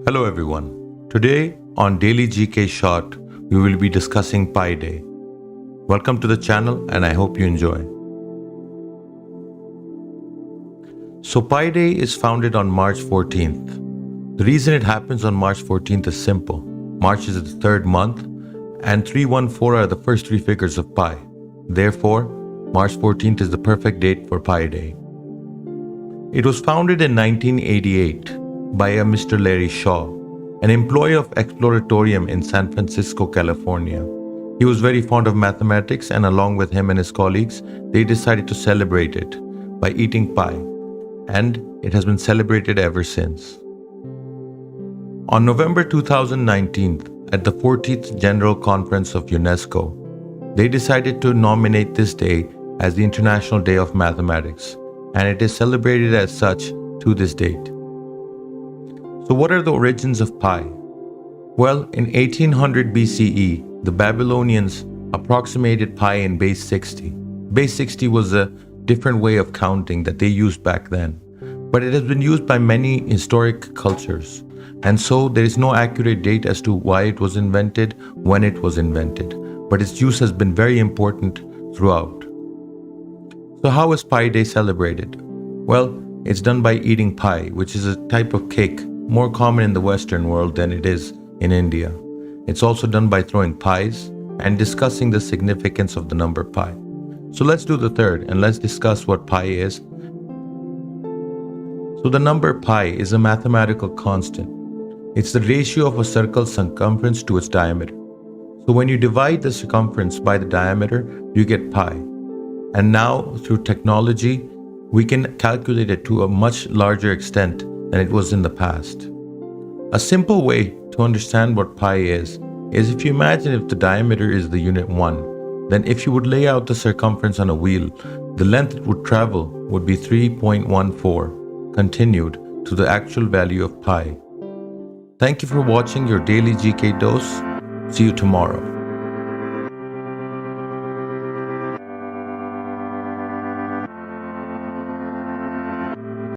Hello everyone. Today on Daily GK Short, we will be discussing Pi Day. Welcome to the channel and I hope you enjoy. So Pi Day is founded on March 14th. The reason it happens on March 14th is simple. March is the third month and 314 are the first three figures of pi. Therefore, March 14th is the perfect date for Pi Day. It was founded in 1988 by a Mr. Larry Shaw, an employee of Exploratorium in San Francisco, California. He was very fond of mathematics, and along with him and his colleagues, they decided to celebrate it by eating pie, and it has been celebrated ever since. On November 2019, at the 40th General Conference of UNESCO, they decided to nominate this day as the International Day of Mathematics, and it is celebrated as such to this date. So what are the origins of pi? Well, in 1800 BCE, the Babylonians approximated pi in base 60. Base 60 was a different way of counting that they used back then, but it has been used by many historic cultures, and so there is no accurate date as to why it was invented, when it was invented, but its use has been very important throughout. So how is Pi Day celebrated? Well, it's done by eating pie, which is a type of cake more common in the Western world than it is in India. It's also done by throwing pies and discussing the significance of the number pi. So let's do the third and let's discuss what pi is. So the number pi is a mathematical constant. It's the ratio of a circle's circumference to its diameter. So when you divide the circumference by the diameter, you get pi. And now through technology, we can calculate it to a much larger extent than it was in the past. A simple way to understand what pi is if you imagine if the diameter is the unit 1, then if you would lay out the circumference on a wheel, the length it would travel would be 3.14, continued to the actual value of pi. Thank you for watching your daily GK dose. See you tomorrow.